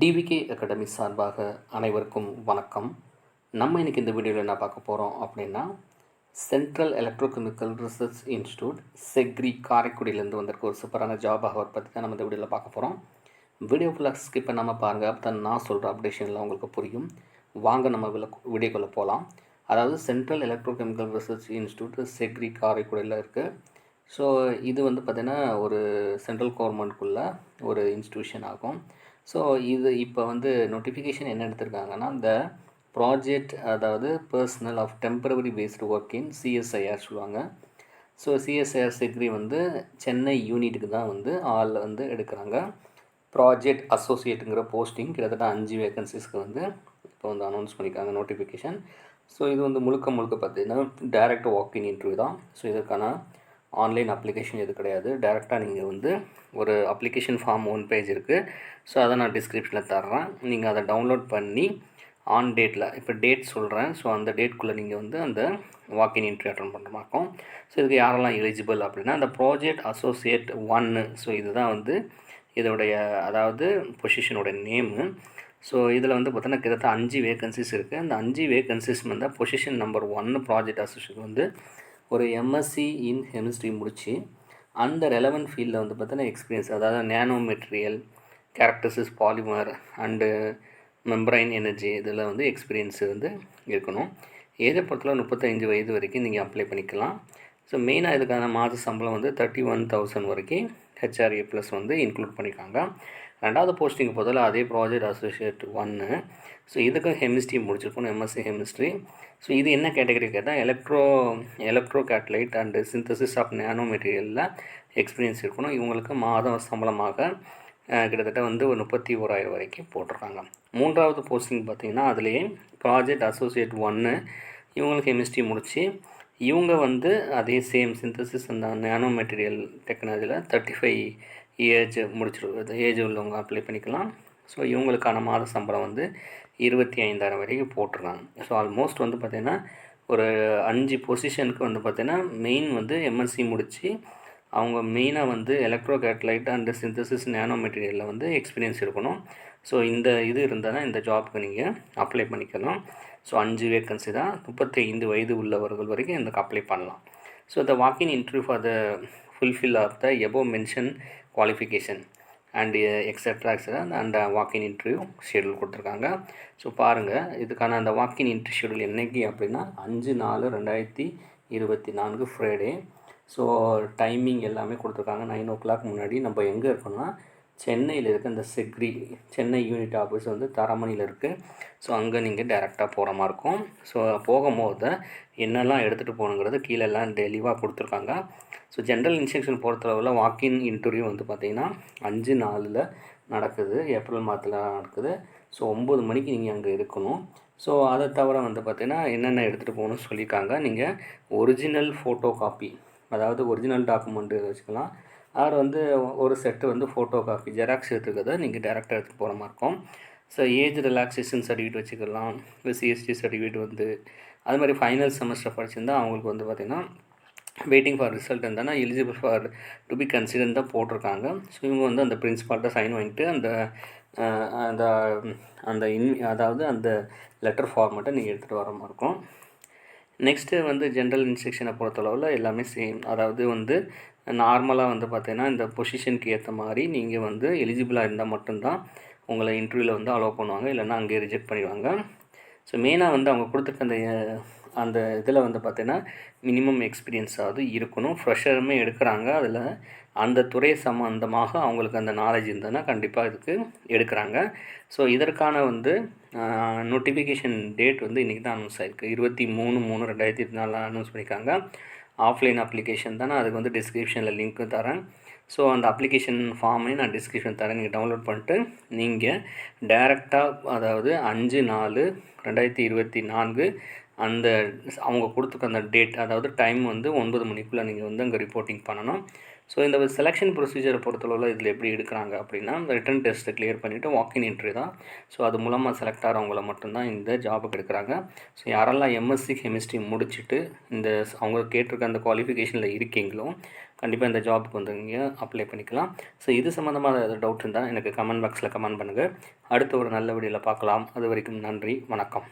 TVK academy சார்பாக அனைவருக்கும் வணக்கம். நம்ம இன்றைக்கி இந்த வீடியோவில் என்ன பார்க்க போகிறோம் அப்படின்னா, சென்ட்ரல் எலக்ட்ரோகெமிக்கல் ரிசர்ச் இன்ஸ்டியூட் செக்ரி காரைக்குடியிலேருந்து வந்திருக்க ஒரு சூப்பரான ஜாப் ஆஃபர் பற்றி தான் நம்ம இந்த வீடியோவில் பார்க்க போகிறோம். வீடியோ ஃபுல்லாக ஸ்கிப் பண்ணாமல் பாருங்கள், அப்போ தான் நான் சொல்கிற அப்டேஷன்லாம் உங்களுக்கு புரியும். வாங்க நம்ம வீடியோக்குள்ளே போகலாம். அதாவது சென்ட்ரல் எலக்ட்ரோகெமிக்கல் ரிசர்ச் இன்ஸ்டியூட் செக்ரி காரைக்குடியில் இருக்குது. ஸோ இது வந்து பார்த்திங்கன்னா ஒரு சென்ட்ரல் கவர்மெண்ட்குள்ள ஒரு இன்ஸ்டியூஷன் ஆகும். ஸோ இது இப்போ வந்து நோட்டிஃபிகேஷன் என்ன எடுத்திருக்காங்கன்னா, இந்த ப்ராஜெக்ட் அதாவது personal of temporary based work in CSIR சொல்லுவாங்க. ஸோ சிஎஸ்ஐஆர் செக்ரி வந்து சென்னை யூனிட்டுக்கு தான் வந்து ஆள் வந்து எடுக்கிறாங்க. ப்ராஜெக்ட் அசோசியேட்டுங்கிற போஸ்டிங் கிட்டத்தட்ட 5 வேகன்சிஸ்க்கு வந்து இப்போ வந்து அனௌன்ஸ் பண்ணியிருக்காங்க நோட்டிஃபிகேஷன். ஸோ இது வந்து முழுக்க பார்த்திங்கன்னா டைரக்ட் வாக்கின் இன்டர்வியூ தான். ஸோ இதுக்கான ஆன்லைன் அப்ளிகேஷன் எது கிடையாது. டேரெக்டாக நீங்கள் வந்து ஒரு அப்ளிகேஷன் ஃபார்ம் 1 பேஜ் இருக்குது. ஸோ அதை நான் டிஸ்கிரிப்ஷனில் தர்றேன். நீங்கள் அதை டவுன்லோட் பண்ணி ஆன் டேட்டில் இப்போ டேட் சொல்கிறேன். ஸோ அந்த டேட்குள்ளே நீங்கள் வந்து அந்த வாக்கின் இன்டர்வியூ அட்டன் பண்ணுற மாட்டோம். ஸோ இதுக்கு யாரெல்லாம் எலிஜிபிள் அப்படின்னா, அந்த ப்ராஜெக்ட் அசோசியேட் 1. ஸோ இதுதான் வந்து இதோடைய அதாவது பொசிஷனோட நேமு. ஸோ இதில் வந்து பார்த்தோன்னா கிட்டத்தட்ட 5 வேகன்சிஸ் இருக்குது. அந்த 5 வேகன்சிஸ் வந்து பொசிஷன் நம்பர் 1 ப்ராஜெக்ட் அசோசியேட் வந்து ஒரு எம்எஸ்சி இன் கெமிஸ்ட்ரி முடித்து அந்த ரெலவெண்ட் ஃபீல்டில் வந்து பார்த்தீங்கன்னா எக்ஸ்பீரியன்ஸ், அதாவது nano material, characteristics, polymer and membrane energy இதில் வந்து எக்ஸ்பீரியன்ஸ் வந்து இருக்கணும். ஏஜை பொறுத்தவரை 35 வயது வரைக்கும் நீங்கள் அப்ளை பண்ணிக்கலாம். ஸோ மெயினாக இதுக்கான மாத சம்பளம் வந்து 31,000 வரைக்கும் ஹெச்ஆர்ஏ ப்ளஸ் வந்து இன்க்ளூட் பண்ணியிருக்காங்க. ரெண்டாவது போஸ்டிங் பொறுத்தவரை அதே ப்ராஜெக்ட் அசோசியேட் 1. ஸோ இதுக்கும் கெமிஸ்ட்ரி முடிச்சிருக்கணும், எம்எஸ்சி கெமிஸ்ட்ரி. ஸோ இது என்ன கேட்டகரி கேட்டால் electro catalyst and synthesis of nano மெட்டீரியலில் எக்ஸ்பீரியன்ஸ் இருக்கணும். இவங்களுக்கு மாதம் சம்பளமாக கிட்டத்தட்ட வந்து ஒரு 31,000 வரைக்கும் போட்டிருக்காங்க. மூன்றாவது போஸ்டிங் பார்த்திங்கன்னா அதுலேயே ப்ராஜெக்ட் அசோசியேட் 1 இவங்களுக்கு கெமிஸ்ட்ரி முடித்து இவங்க வந்து அதே சேம் சிந்தசிஸ் அந்த நேனோ மெட்டீரியல் டெக்னாலஜியில் 35 ஏஜ் உள்ளவங்க அப்ளை பண்ணிக்கலாம். ஸோ இவங்களுக்கான மாத சம்பளம் வந்து 25,000 வரைக்கும் போட்டிருக்காங்க. ஸோ ஆல்மோஸ்ட் வந்து பார்த்திங்கன்னா ஒரு 5 பொசிஷனுக்கு வந்து பார்த்திங்கன்னா மெயின் வந்து எம்எஸ்சி முடித்து அவங்க மெயினாக வந்து electro catalyst and synthesis nano மெட்டீரியலில் வந்து எக்ஸ்பீரியன்ஸ் இருக்கணும். ஸோ இந்த இது இருந்தால் தான் இந்த ஜாப்க்கு நீங்கள் அப்ளை பண்ணிக்கலாம். ஸோ 5 வேக்கன்சி தான். 35 வயது உள்ளவர்கள் வரைக்கும் இதுக்கு அப்ளை பண்ணலாம். So the walk in interview for the fulfil of the above mention qualification and extra and walk in interview schedule கொடுத்துருக்காங்க. ஸோ பாருங்கள், இதுக்கான அந்த வாக்கின் இன்டர்வியூ ஷெடியூல் என்றைக்கு அப்படின்னா 5/4/2024 ஃப்ரைடே. ஸோ டைமிங் எல்லாமே கொடுத்துருக்காங்க. 9 o'clock முன்னாடி நம்ம எங்கே இருக்கோம்னா சென்னையில் இருக்க அந்த செக்ரி சென்னை யூனிட் ஆஃபீஸ் வந்து தரமணியில் இருக்குது. ஸோ அங்கே நீங்கள் டேரெக்டாக போகிற மாதிரி இருக்கும். ஸோ போகும்போது என்னெல்லாம் எடுத்துகிட்டு போகணுங்கிறது கீழெல்லாம் தெளிவாக கொடுத்துருக்காங்க. ஸோ ஜென்ரல் இன்ஸ்ட்ரக்ஷன் பொறுத்தளவில் வாக்கின் இன்டர்வியூ வந்து பார்த்திங்கன்னா 5/4 நடக்குது, ஏப்ரல் மாதத்தில் நடக்குது. ஸோ 9 மணிக்கு நீங்கள் அங்கே இருக்கணும். ஸோ அதை தவிர வந்து பார்த்திங்கன்னா என்னென்ன எடுத்துகிட்டு போகணும்னு சொல்லியிருக்காங்க. நீங்கள் ஒரிஜினல் ஃபோட்டோ காப்பி, அதாவது ஒரிஜினல் டாக்குமெண்ட்டு வச்சுக்கலாம். அவர் வந்து ஒரு செட்டு வந்து ஃபோட்டோ காப்பி ஜெராக்ஸ் எடுத்துக்கிறத நீங்கள் டேரெக்டாக எடுத்துகிட்டு போகிற மாதிரி இருக்கும். ஸோ ஏஜ் ரிலாக்ஸேஷன் சர்டிஃபிகேட் வச்சுக்கலாம். இல்லை சிஎஸ்டி சர்டிஃபிகேட் வந்து அது மாதிரி ஃபைனல் செமஸ்டர் படிச்சிருந்தால் அவங்களுக்கு வந்து பார்த்திங்கன்னா வெயிட்டிங் ஃபார் ரிசல்ட் இருந்தானா eligible for to be consider தான் போட்டிருக்காங்க. ஸோ இவங்க வந்து அந்த பிரின்ஸிபால்கிட்ட சைன் வாங்கிட்டு அந்த அந்த அந்த அதாவது அந்த லெட்டர் ஃபார்மெட்டை நீங்கள் எடுத்துகிட்டு வர மாதிரி இருக்கும். நெக்ஸ்ட்டு வந்து ஜென்ரல் இன்ஸ்ட்ரக்ஷனை பொறுத்தளவில் எல்லாமே சேம். அதாவது வந்து நார்மலாக வந்து பார்த்திங்கன்னா இந்த பொசிஷனுக்கு ஏற்ற மாதிரி நீங்கள் வந்து எலிஜிபிளாக இருந்தால் மட்டும்தான் உங்களை இன்டர்வியூவில் வந்து அலோவ் பண்ணுவாங்க, இல்லைன்னா அங்கேயே ரிஜெக்ட் பண்ணிடுவாங்க. ஸோ மெயினாக வந்து அவங்க கொடுத்துருக்க அந்த இதில் வந்து பார்த்திங்கன்னா மினிமம் எக்ஸ்பீரியன்ஸாவது இருக்கணும். ஃப்ரெஷருமே எடுக்கிறாங்க. அதில் அந்த துறை சம்மந்தமாக அவங்களுக்கு அந்த நாலேஜ் இருந்ததுன்னா கண்டிப்பாக இதுக்கு எடுக்கிறாங்க. ஸோ இதற்கான வந்து நோட்டிஃபிகேஷன் டேட் வந்து இன்றைக்கி தான் அனௌன்ஸ் ஆகிருக்கு. 23/3/2024 அனௌன்ஸ் பண்ணியிருக்காங்க. ஆஃப்லைன் அப்ளிகேஷன் தானே, அதுக்கு வந்து டிஸ்கிரிப்ஷனில் லிங்க்கு தரேன். ஸோ அந்த அப்ளிகேஷன் ஃபார்மையும் நான் டிஸ்கிரிப்ஷன் தரேன், நீங்கள் டவுன்லோட் பண்ணிட்டு நீங்கள் டேரெக்டாக அதாவது 5/4/2024 அந்த அவங்க கொடுத்துருக்க அந்த டேட், அதாவது டைம் வந்து 9 மணிக்குள்ளே நீங்கள் வந்து அங்கே ரிப்போர்ட்டிங் பண்ணணும். ஸோ இந்த செலெக்ஷன் ப்ரொசீஜரை பொறுத்தளவில் இதில் எப்படி எடுக்கிறாங்க அப்படின்னா, ரிட்டன் டெஸ்ட்டை கிளியர் பண்ணிவிட்டு வாக்கின் இன்டர்வியூ தான். ஸோ அது மூலமாக செலக்ட் ஆகிறவங்கள மட்டும்தான் இந்த ஜாபுக்கு எடுக்கிறாங்க. ஸோ யாரெல்லாம் எம்எஸ்சி கெமிஸ்ட்ரி முடிச்சுட்டு அவங்க கேட்டிருக்க அந்த குவாலிஃபிகேஷனில் இருக்கீங்களோ கண்டிப்பாக இந்த ஜாபுக்கு வந்து நீங்கள் அப்ளை பண்ணிக்கலாம். ஸோ இது சம்மந்தமாக ஏதாவது டவுட் இருந்தால் எனக்கு கமெண்ட் பாக்ஸில் கமெண்ட் பண்ணுங்கள். அடுத்த ஒரு நல்ல வீடியோவில் பார்க்கலாம். அது வரைக்கும் நன்றி, வணக்கம்.